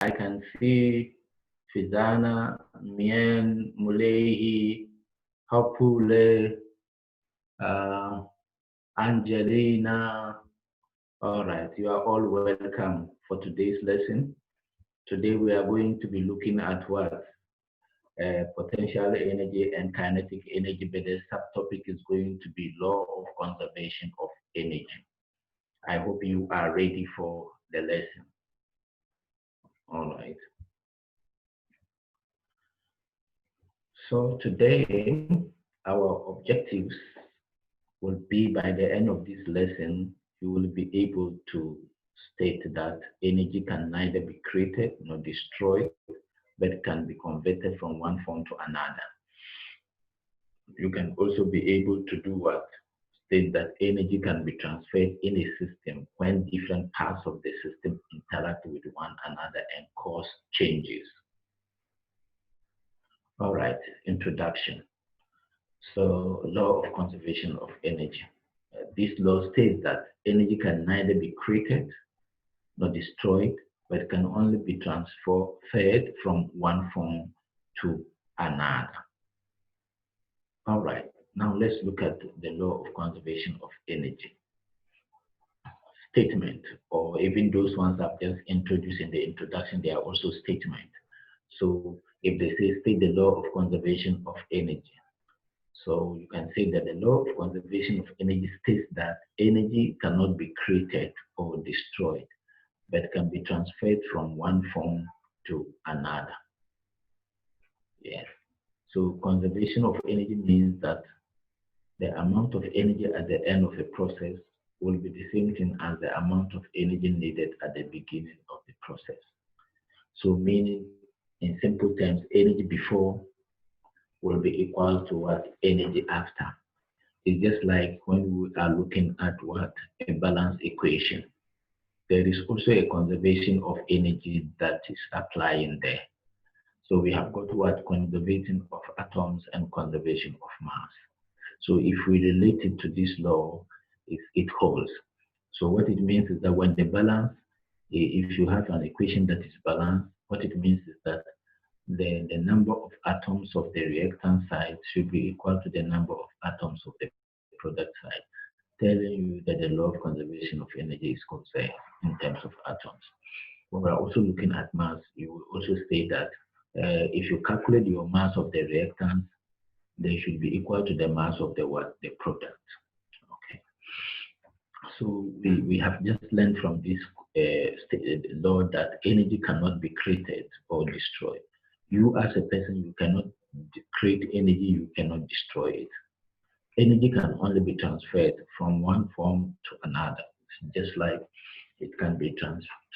I can see Fizana, Mien, Mulehi, Hopule, uh, Angelina. All right, you are all welcome for today's lesson. Today we are going to be looking at what? Potential energy and kinetic energy, but the subtopic is going to be law of conservation of energy. I hope you are ready for the lesson. All right. So today, our objectives will be by the end of this lesson, you will be able to state that energy can neither be created nor destroyed, but can be converted from one form to another. You can also be able to do what? State that energy can be transferred in a system when different parts of the system interact with one another and cause changes. All right, introduction. So, law of conservation of energy. This law states that energy can neither be created nor destroyed, but can only be transferred from one form to another. All right, now let's look at the law of conservation of energy. Statement, or even those ones I've just introduced in the introduction, they are also statement. So if they say state the law of conservation of energy, so you can say that the law of conservation of energy states that energy cannot be created or destroyed, but can be transferred from one form to another. Yes. So conservation of energy means that the amount of energy at the end of a process will be the same thing as the amount of energy needed at the beginning of the process. So meaning, in simple terms, energy before will be equal to what energy after. It's just like when we are looking at what a balance equation. There is also a conservation of energy that is applying there. So we have got what? Conservation of atoms and conservation of mass. So if we relate it to this law, it holds. So what it means is that when the balance, if you have an equation that is balanced, what it means is that the number of atoms of the reactant side should be equal to the number of atoms of the product side, telling you that the law of conservation of energy is conserved in terms of atoms. When we're also looking at mass, you will also say that if you calculate your mass of the reactants, they should be equal to the mass of the what? The product. Okay. So we have just learned from this law that energy cannot be created or destroyed. You as a person, you cannot create energy, you cannot destroy it. Energy can only be transferred from one form to another, just like it can be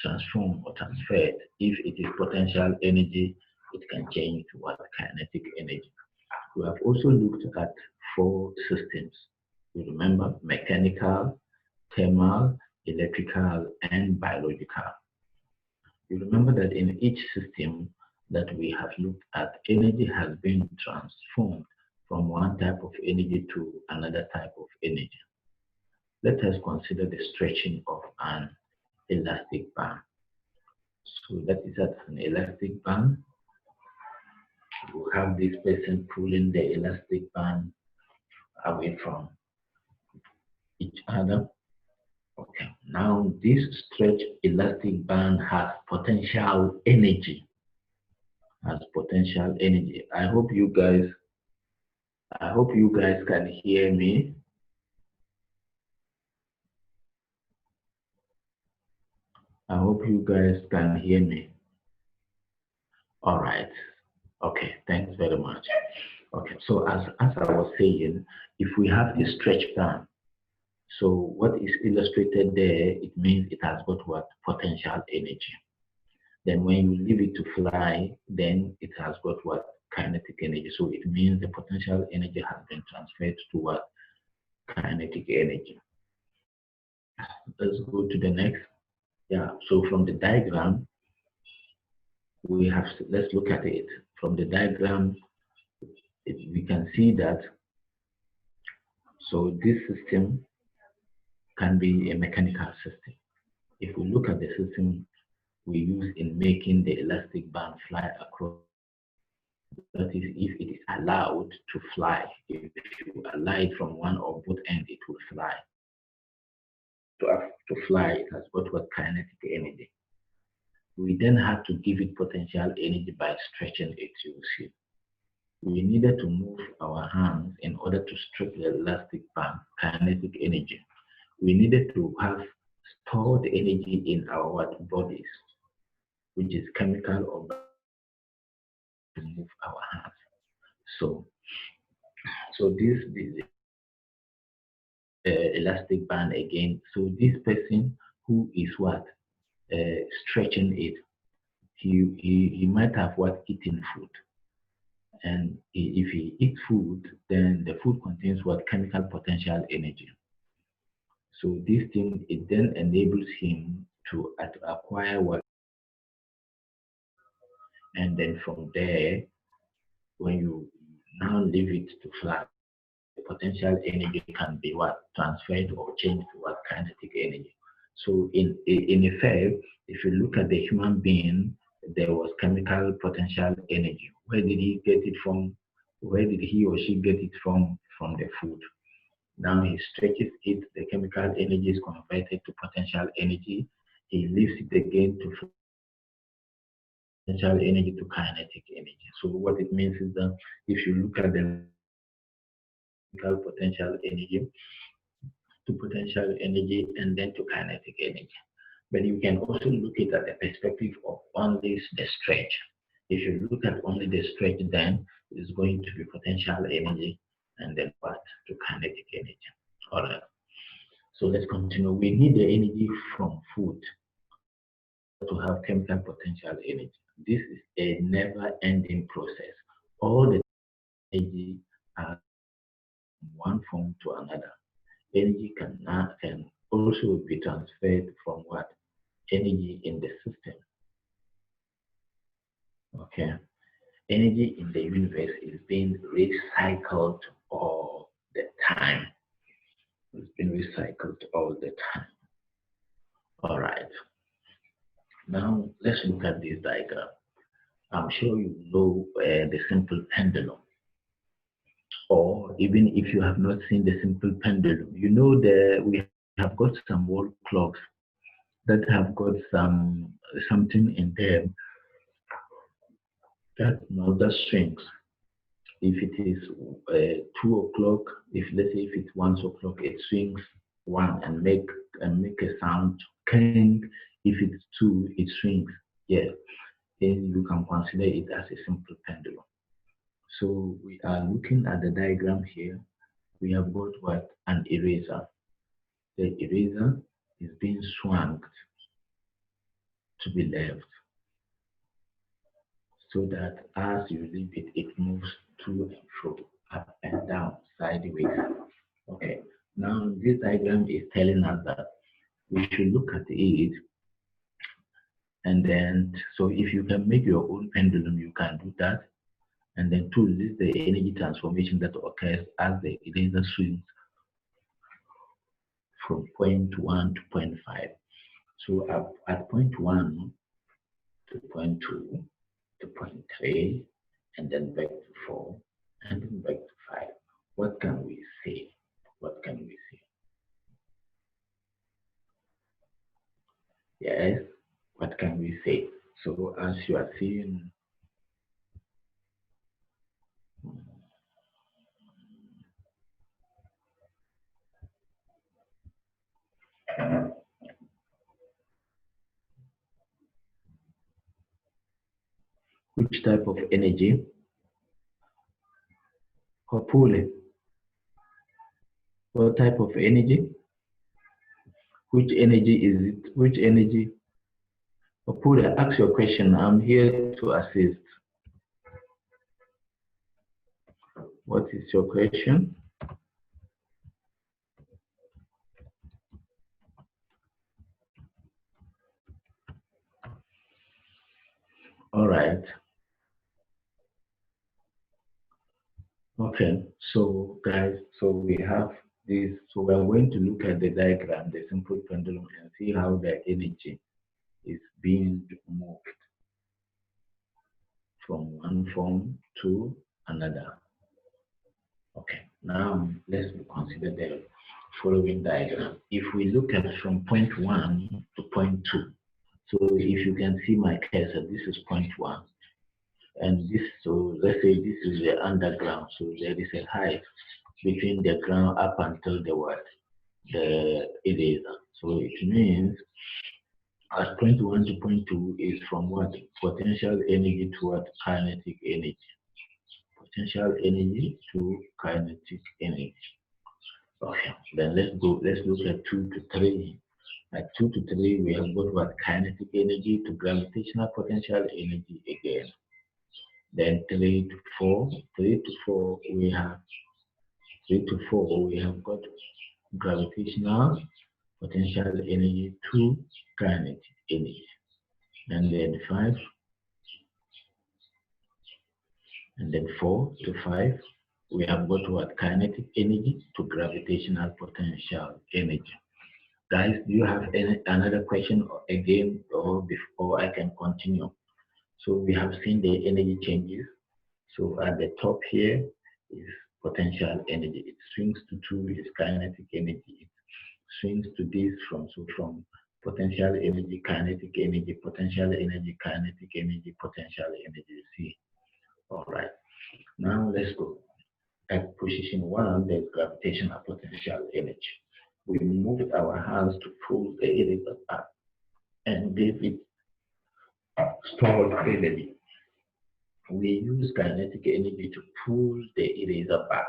transformed or transferred. If it is potential energy, it can change to what? Kinetic energy. We have also looked at 4 systems. You remember mechanical, thermal, electrical, and biological. You remember that in each system that we have looked at, energy has been transformed from one type of energy to another type of energy. Let us consider the stretching of an elastic band. So that is at an elastic band. You have this person pulling the elastic band away from each other. Okay, now this stretch elastic band has potential energy. I hope you guys can hear me. I hope you guys can hear me. All right. Okay, thanks very much. Okay, so as I was saying, if we have a stretch band, so what is illustrated there, it means it has got what? Potential energy. Then when you leave it to fly, then it has got what? Kinetic energy. So it means the potential energy has been transferred to what? Kinetic energy. Let's go to the next. Yeah, so from the diagram, let's look at it. From the diagram, we can see that, so this system can be a mechanical system. If we look at the system, we use in making the elastic band fly across. That is, if it is allowed to fly, if you allow it from one or both ends, it will fly. To fly, it has got what kinetic energy. We then had to give it potential energy by stretching it, you see. We needed to move our hands in order to stretch the elastic band, kinetic energy. We needed to have stored energy in our bodies, which is chemical or to move our hands. So, this elastic band again. So this person who is what stretching it, he might have what eaten food, and if he eats food, then the food contains what chemical potential energy. So this thing it then enables him to acquire what, and then from there, when you now leave it to fly, potential energy can be what transferred or changed to what kinetic energy. So in effect, if you look at the human being, there was chemical potential energy. Where did he get it from? Where did he or she get it from? From the food. Now he stretches it, the chemical energy is converted to potential energy. He leaves it again to potential energy to kinetic energy. So what it means is that if you look at the potential energy to potential energy and then to kinetic energy. But you can also look at the perspective of only the stretch. If you look at only the stretch, then it's going to be potential energy and then what? To kinetic energy. All right. So let's continue. We need the energy from food to have chemical potential energy. This is a never-ending process. All the energy are from one form to another. Energy can also be transferred from what? Energy in the system. Okay. Energy in the universe is being recycled all the time. It's been recycled all the time. All right. Now let's look at this diagram. I'm sure you know the simple pendulum. Or even if you have not seen the simple pendulum, you know that we have got some wall clocks that have got something in them that that swings. If it is 2 o'clock, if let's say if it's 1 o'clock, it swings one and make a sound. King. If it's two, it swings. Yeah, then you can consider it as a simple pendulum. So we are looking at the diagram here. We have got what? An eraser. The eraser is being swung to be left so that as you leave it, it moves to and fro, up and down, sideways. Okay. Now this diagram is telling us that we should look at it, and then so if you can make your own pendulum, you can do that. And then two, this is the energy transformation that occurs as the laser swings from point 1 to point 5. So at point 1 to point 2 to point 3, and then back to 4, and then back to 5. What can we say? What can we say? Yes, what can we say? So as you are seeing, which type of energy? Hopefully, what type of energy? Which energy is it? Which energy? Hopefully, ask your question. I'm here to assist. What is your question? All right. Okay. So guys, so we have this. So we're going to look at the diagram, the simple pendulum, and see how the energy is being moved from one form to another. Okay, now let's consider the following diagram. If we look at from point 1 to point 2, so if you can see my cursor, this is point 1. And this, so let's say this is the underground. So there is a height between the ground up until the what? The eraser. So it means at point 1 to point 2 is from what? Potential energy to what? Kinetic energy. Potential energy to kinetic energy. Okay, then let's look at 2 to 3. At 2 to 3, we have got what? Kinetic energy to gravitational potential energy again. Then 3 to 4, 3 to 4, we have 3 to 4, we have got gravitational potential energy to kinetic energy. And then 5, and then 4 to 5, we have got what? Kinetic energy to gravitational potential energy. Guys, do you have another question again, or before I can continue? So we have seen the energy changes. So at the top here is potential energy. It swings to 2 is kinetic energy. It swings to this from potential energy, kinetic energy, potential energy, kinetic energy, potential energy. See, all right. Now let's go. At position 1, there's gravitational potential energy. We moved our hands to pull the eraser up and give it stored energy. We use kinetic energy to pull the eraser back.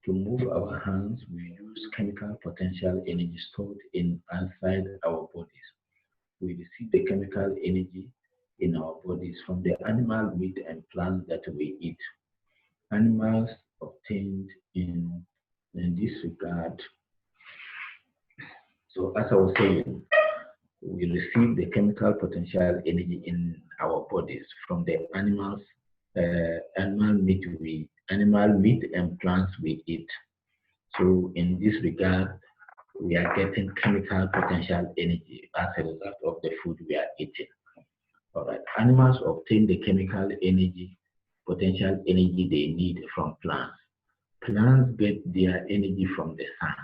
To move our hands, we use chemical potential energy stored inside our bodies. We receive the chemical energy in our bodies from the animal meat and plants that we eat. Animals obtained in this regard. So as I was saying, we receive the chemical potential energy in our bodies from the animal meat and plants we eat. So in this regard, we are getting chemical potential energy as a result of the food we are eating. All right. Animals obtain the chemical energy, potential energy they need from plants. Plants get their energy from the sun.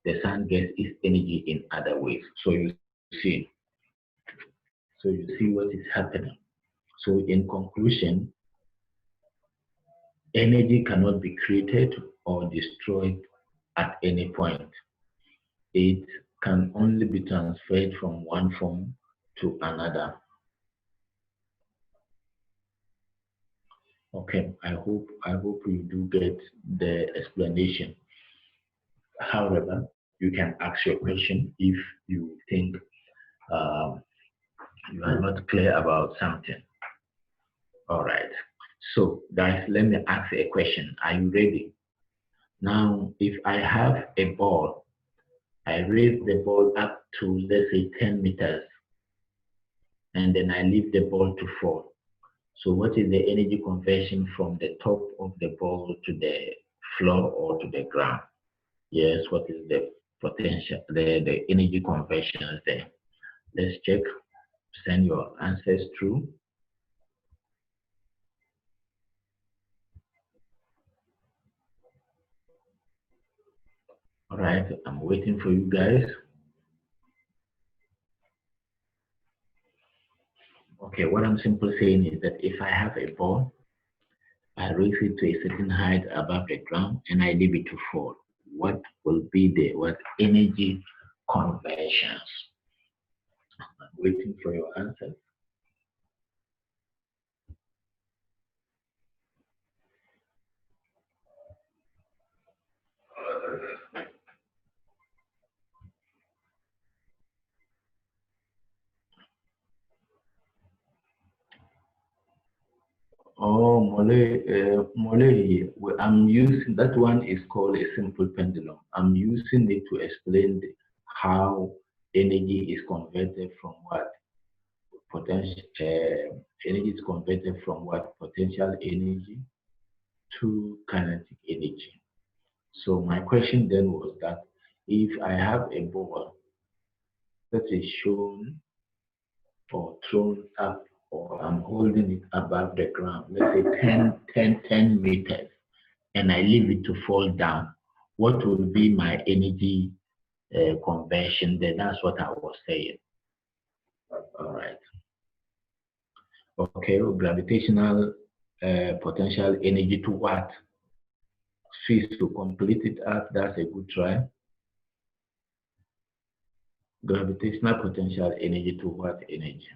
The sun gets its energy in other ways. So you see what is happening. So in conclusion, energy cannot be created or destroyed at any point. It can only be transferred from one form to another. Okay, I hope you do get the explanation. However, you can ask your question if you think you are not clear about something. All right. So, guys, let me ask a question. Are you ready? Now, if I have a ball, I raise the ball up to, let's say, 10 meters, and then I leave the ball to fall. So what is the energy conversion from the top of the ball to the floor or to the ground? Yes, what is the potential, the energy conversion there? Let's check. Send your answers through. All right, I'm waiting for you guys. Okay, what I'm simply saying is that if I have a ball, I raise it to a certain height above the ground and I leave it to fall. What will be the energy conversions? I'm waiting for your answers. Oh, Mole, I'm using that one is called a simple pendulum. I'm using it to explain how energy is converted from what potential energy is converted from what potential energy to kinetic energy. So my question then was that if I have a ball that is shown or thrown up, or I'm holding it above the ground, let's say 10 meters, and I leave it to fall down, what will be my energy conversion? Then that's what I was saying. All right. Okay, gravitational potential energy to what? Swiss to complete it up. That's a good try. Gravitational potential energy to what energy?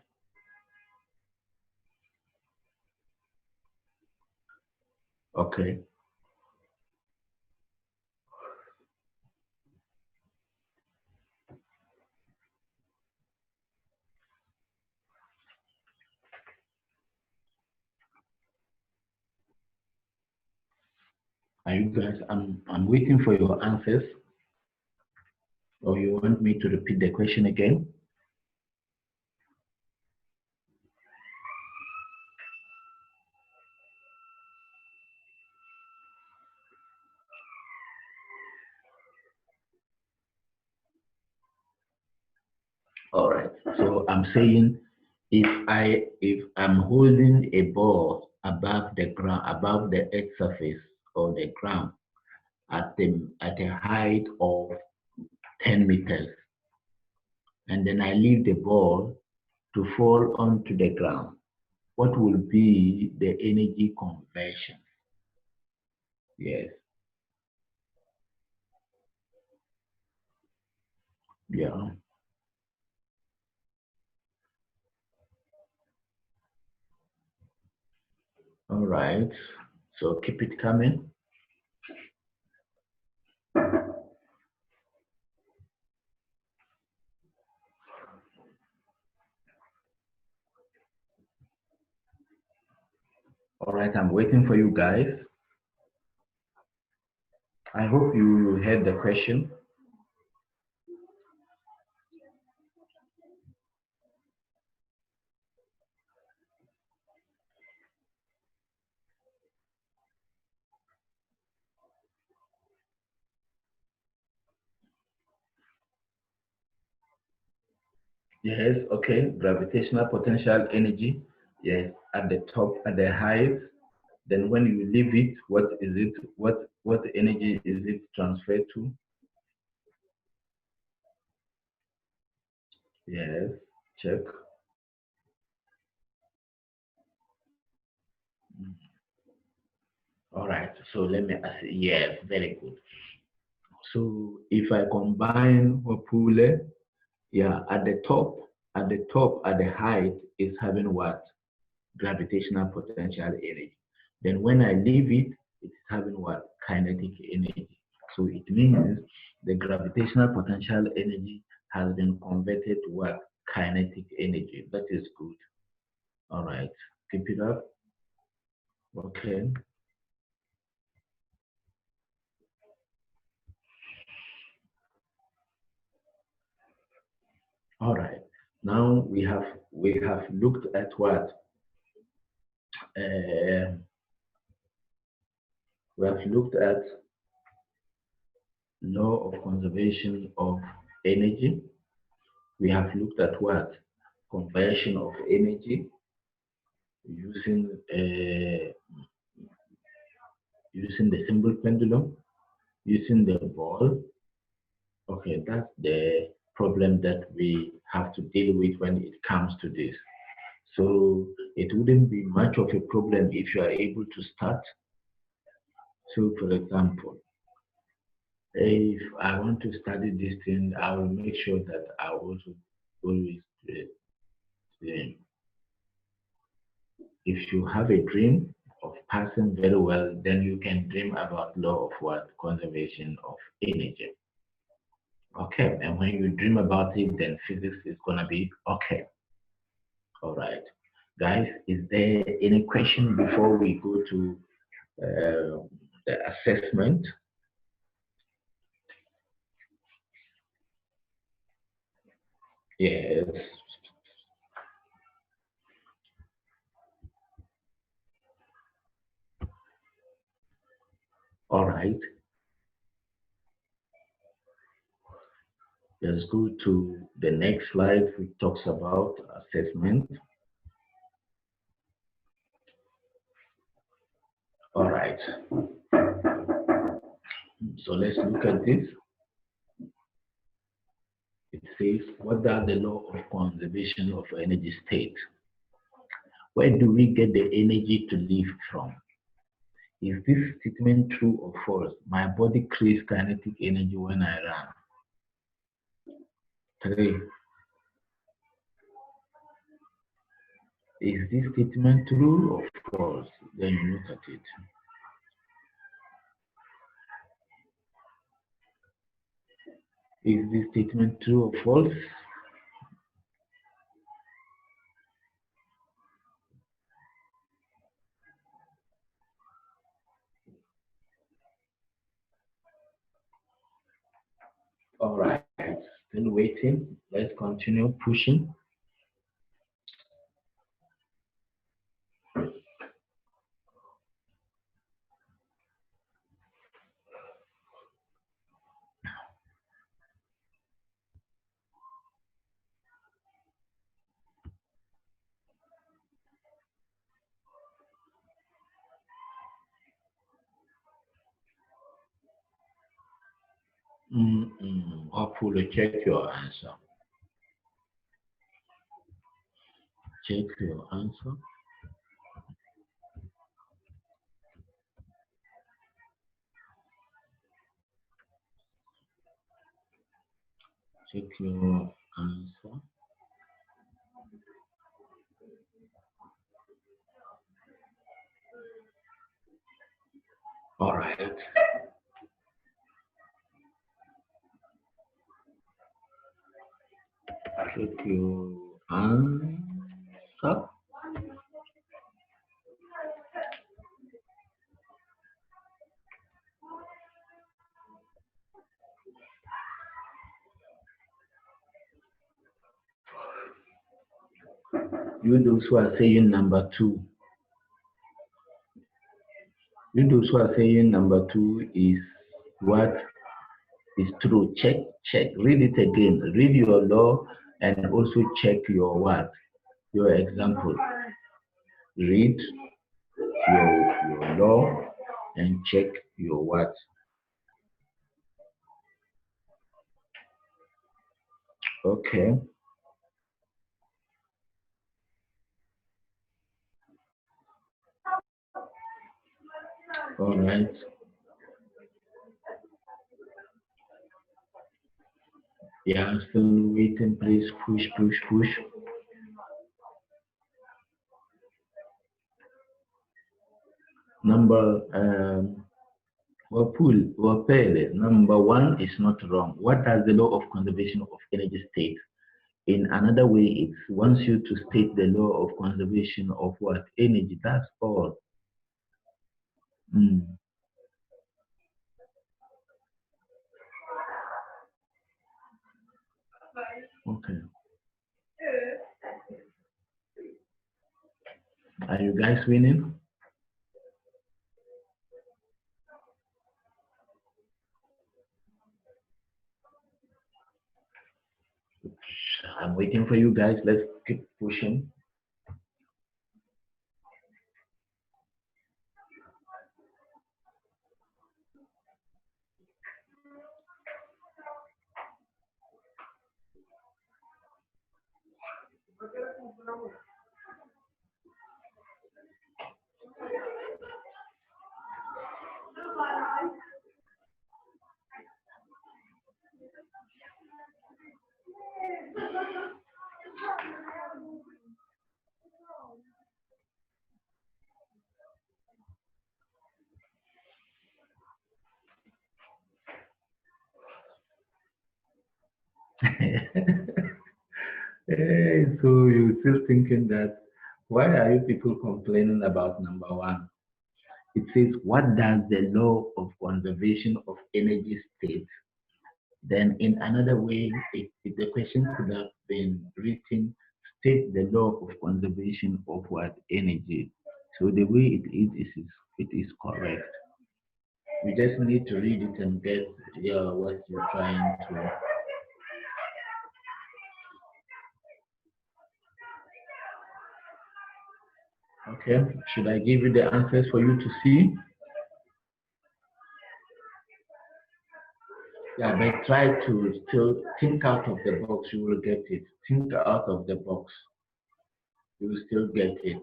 Okay. Are you guys? I'm waiting for your answers. Or you want me to repeat the question again? All right. So I'm saying if I'm holding a ball above the ground, above the earth surface or the ground at a height of 10 meters, and then I leave the ball to fall onto the ground, what will be the energy conversion? Yes. Yeah. All right. So keep it coming. All right. I'm waiting for you guys. I hope you heard the question. Yes, okay. Gravitational potential energy. Yes, at the top, at the height. Then when you leave it, what is it? What energy is it transferred to? Yes, check. All right. So let me ask. Yes, very good. So if I combine Wapule, yeah, at the height is having what? Gravitational potential energy. Then when I leave it, it's having what? Kinetic energy. So it means the gravitational potential energy has been converted to what? Kinetic energy. That is good. All right. Keep it up. Okay. All right. Now we have looked at what? Uh, we have looked at law of conservation of energy. We have looked at what? Conversion of energy using using the simple pendulum, using the ball. Okay, that's the problem that we have to deal with when it comes to this. So it wouldn't be much of a problem if you are able to start. So for example, if I want to study this thing, I will make sure that I also always uh, if you have a dream of passing very well, then you can dream about law of what? Conservation of energy. Okay, and when you dream about it, then physics is gonna be okay. All right, guys, is there any question before we go to the assessment? Yes. All right. Let's go to the next slide, which talks about assessment. All right. So let's look at this. It says, what does the law of conservation of energy state? Where do we get the energy to live from? Is this statement true or false? My body creates kinetic energy when I run. 3. Is this statement true or false? Then you look at it. Is this statement true or false? All right, still waiting. Let's continue pushing. Hopefully, check your answer. Check your answer. Check your answer. All right. Check your answer. You those who are saying number 2. You those who are saying number 2 is what is true. Check. Read it again. Read your law and also check your what? Your example. Read your law and check your what? Okay. All right. Yeah, still waiting. Please push. Number number 1 is not wrong. What does the law of conservation of energy state? In another way, it wants you to state the law of conservation of what? Energy. That's all. Okay. Are you guys winning? I'm waiting for you guys. Let's keep pushing. Hey, so you're still thinking that, why are you people complaining about number 1? It says, what does the law of conservation of energy state? Then in another way, the question could have been written, state the law of conservation of what? Energy. So the way it is correct. We just need to read it and get what you're trying to. Okay, should I give you the answers for you to see? Yeah, but try to still think out of the box, you will get it. Think out of the box, you will still get it.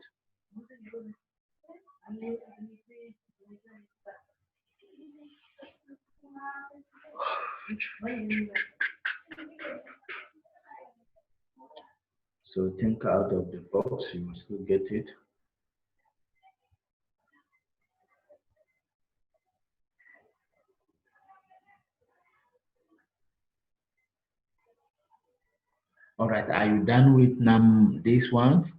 So think out of the box, you will still get it. All right, are you done with this one?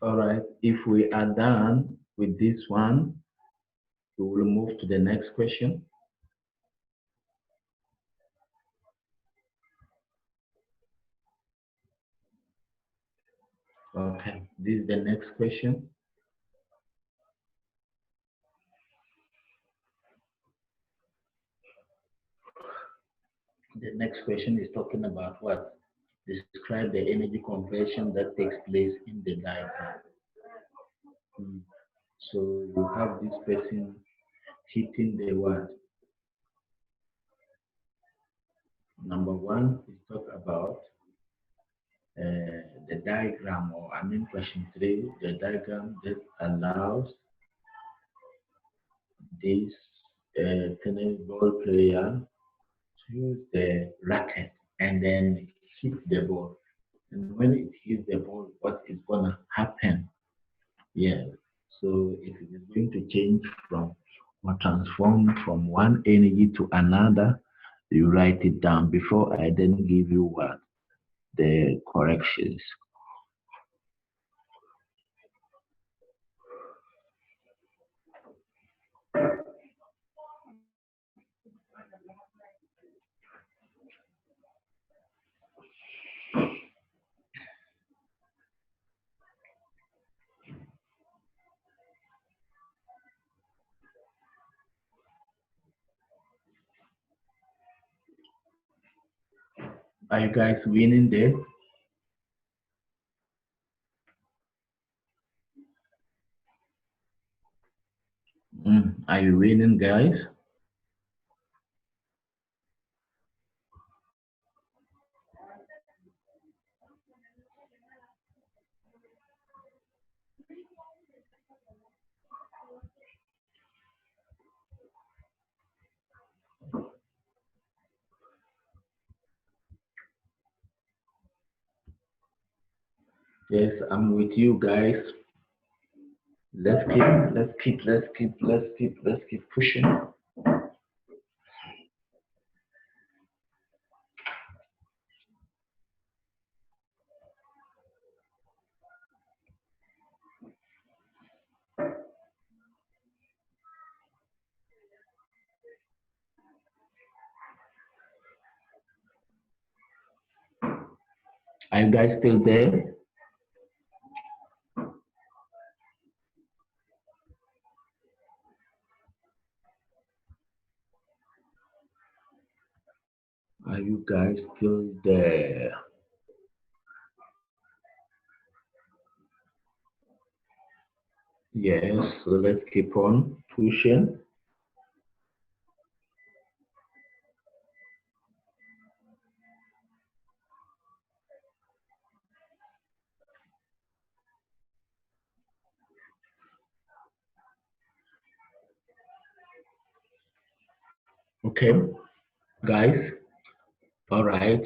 All right, if we are done with this one, we will move to the next question. Okay, this is the next question. The next question is talking about what? Describe the energy conversion that takes place in the diagram. So you have this person hitting the word. Number one is talk about the diagram, or I mean question 3, the diagram that allows this tennis ball player to use the racket and then hit the ball. And when it hits the ball, what is gonna happen? Yeah. So if it is going to change from or transform from one energy to another, you write it down before I then give you what the corrections. Are you guys winning there? Are you winning, guys? Yes, I'm with you guys. Let's keep pushing. Are you guys still there? Are you guys still there? Yes, so let's keep on pushing. Okay, guys. All right.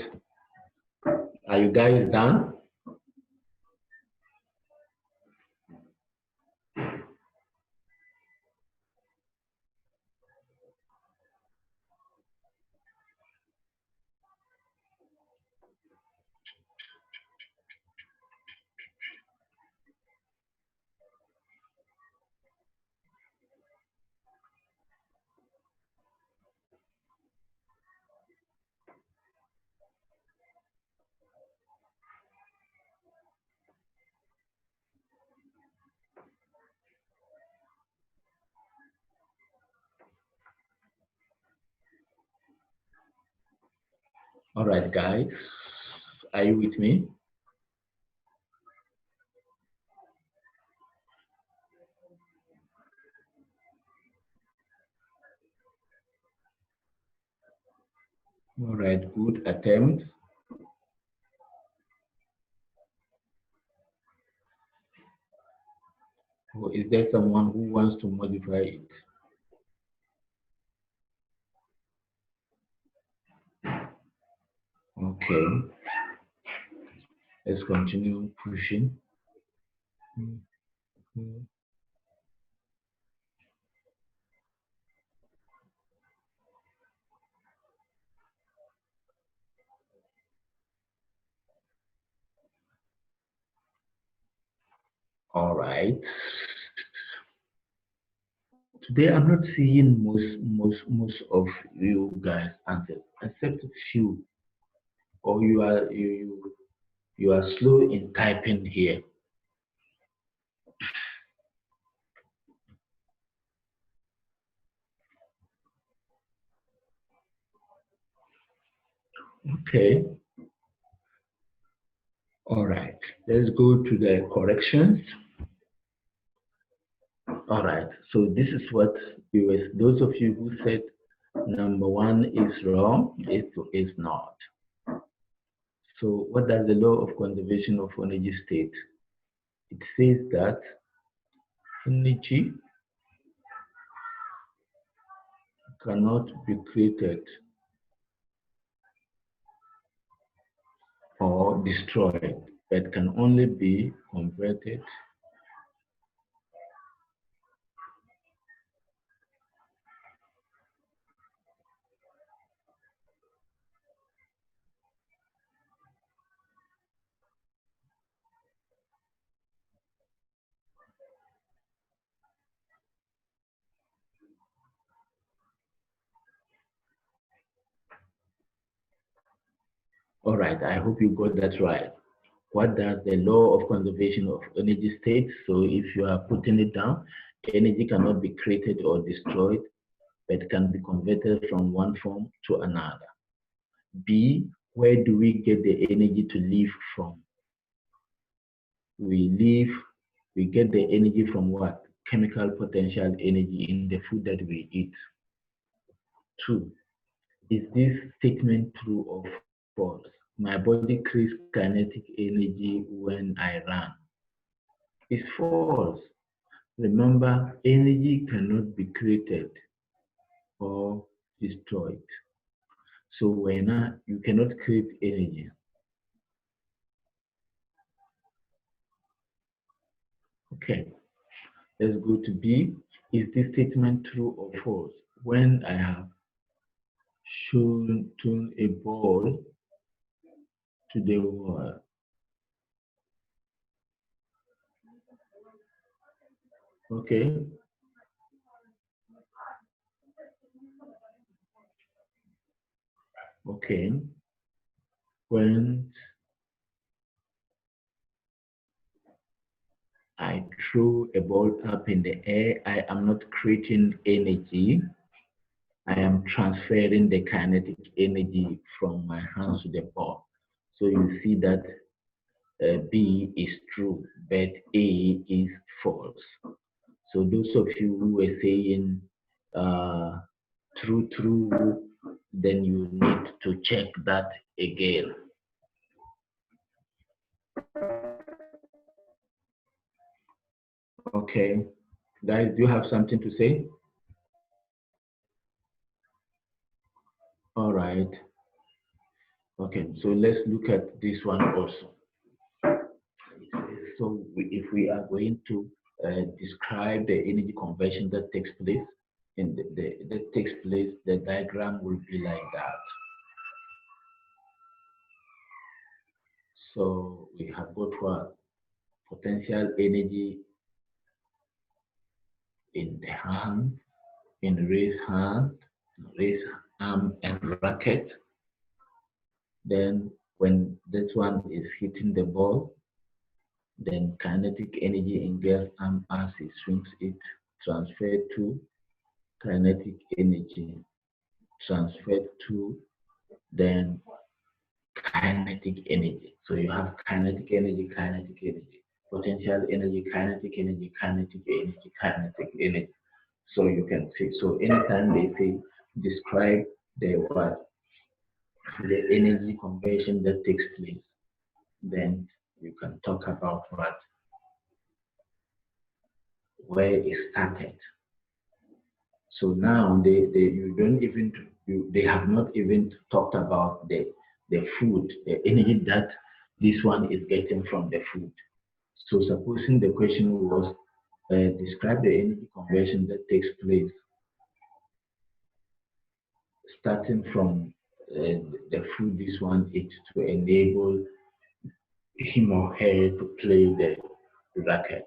Are you guys done? All right, guys, are you with me? All right, good attempt. Or is there someone who wants to modify it? Okay, let's continue pushing. Mhm. All right. Today I'm not seeing most of you guys answer, except a few. Or you are slow in typing here. Okay. All right. Let's go to the corrections. All right. So this is what those of you who said number one is wrong, it is not. So what does the law of conservation of energy state? It says that energy cannot be created or destroyed, but can only be converted. All right, I hope you got that right. What does the law of conservation of energy state? So if you are putting it down, energy cannot be created or destroyed, but can be converted from one form to another. B, where do we get the energy to live from? We live, we get the energy from what? Chemical potential energy in the food that we eat. Two, is this statement true or false? My body creates kinetic energy when I run. It's false. Remember, energy cannot be created or destroyed. So when you cannot create energy. Okay, let's go to B. Is this statement true or false? When I have shown a ball to the wall. Okay, okay. When I throw a ball up in the air, I am not creating energy. I am transferring the kinetic energy from my hands to the ball. So you see that B is true, but A is false. So those of you who were saying uh, true, then you need to check that again. Okay, guys, do you have something to say? All right. Okay, so let's look at this one also. So if we are going to describe the energy conversion that takes place, the diagram will be like that. So we have got what? Potential energy in the hand, in raise arm and racket. Then when this one is hitting the ball, then kinetic energy in gas arm as it swings it transferred to kinetic energy transferred to then kinetic energy. So you have kinetic energy, potential energy, kinetic energy, kinetic energy, kinetic energy. So you can see, so anytime they say describe the what, the energy conversion that takes place, then you can talk about what, where it started. So now they you don't even they have not even talked about the food, the energy that this one is getting from the food. So supposing the question was describe the energy conversion that takes place starting from the food this one eats to enable him or her to play the racket.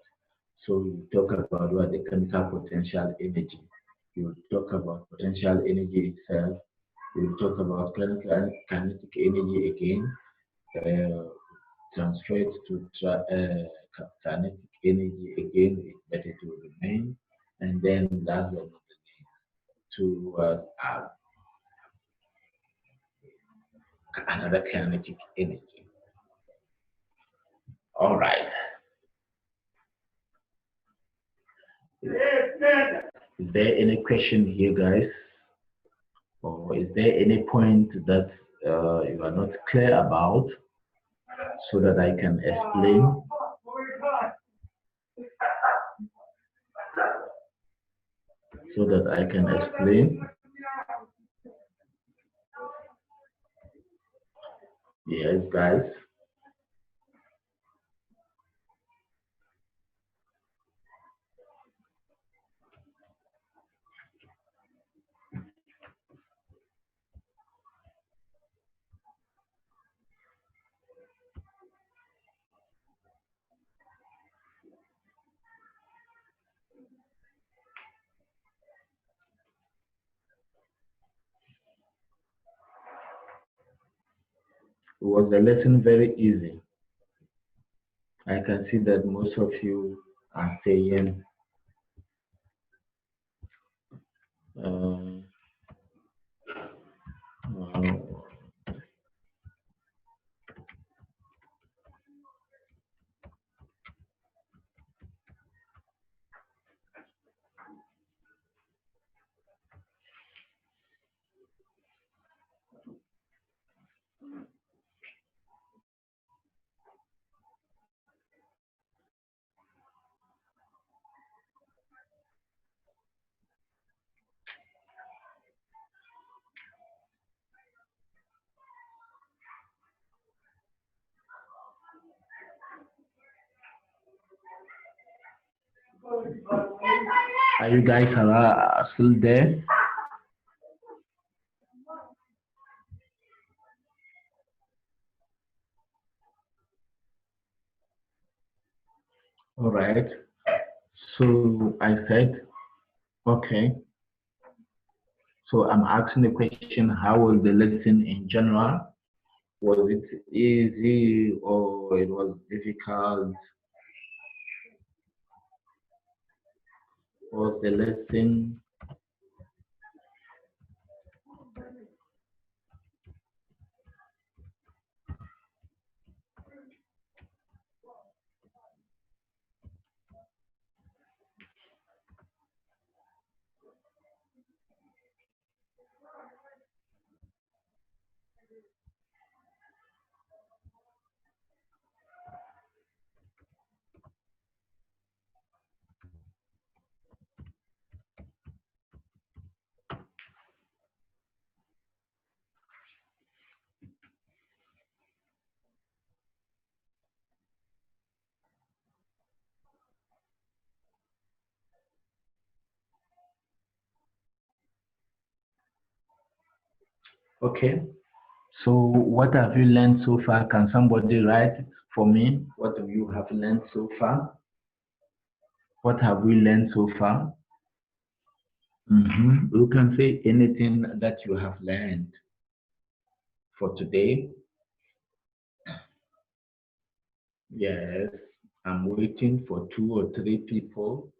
So you talk about what the chemical potential energy. You talk about potential energy itself. You talk about kinetic energy again, uh, transferred to kinetic energy again. It's better to remain, and then last but not least, to another kinetic energy. All right. Is there any question here, guys? Or is there any point that you are not clear about so that I can explain? So that I can explain. Yes, guys. Was the lesson very easy? I can see that most of you are saying um, uh, are you guys still there? All right. So I said, okay. So I'm asking the question, how was the lesson in general? Was it easy or it was difficult? Was the lesson? Okay. So what have you learned so far? Can somebody write for me? What have you have learned so far? What have we learned so far? You can say anything that you have learned for today. Yes, I'm waiting for 2 or 3 people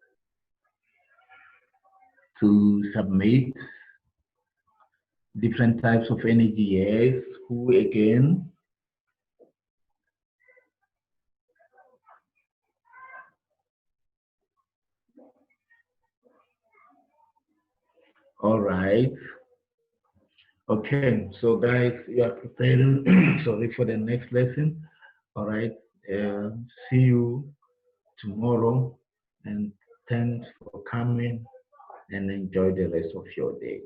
to submit different types of energy. Yes, who again? All right. Okay. So guys, you are prepared. Sorry for the next lesson. All right. Uh, See you tomorrow, and thanks for coming and enjoy the rest of your day.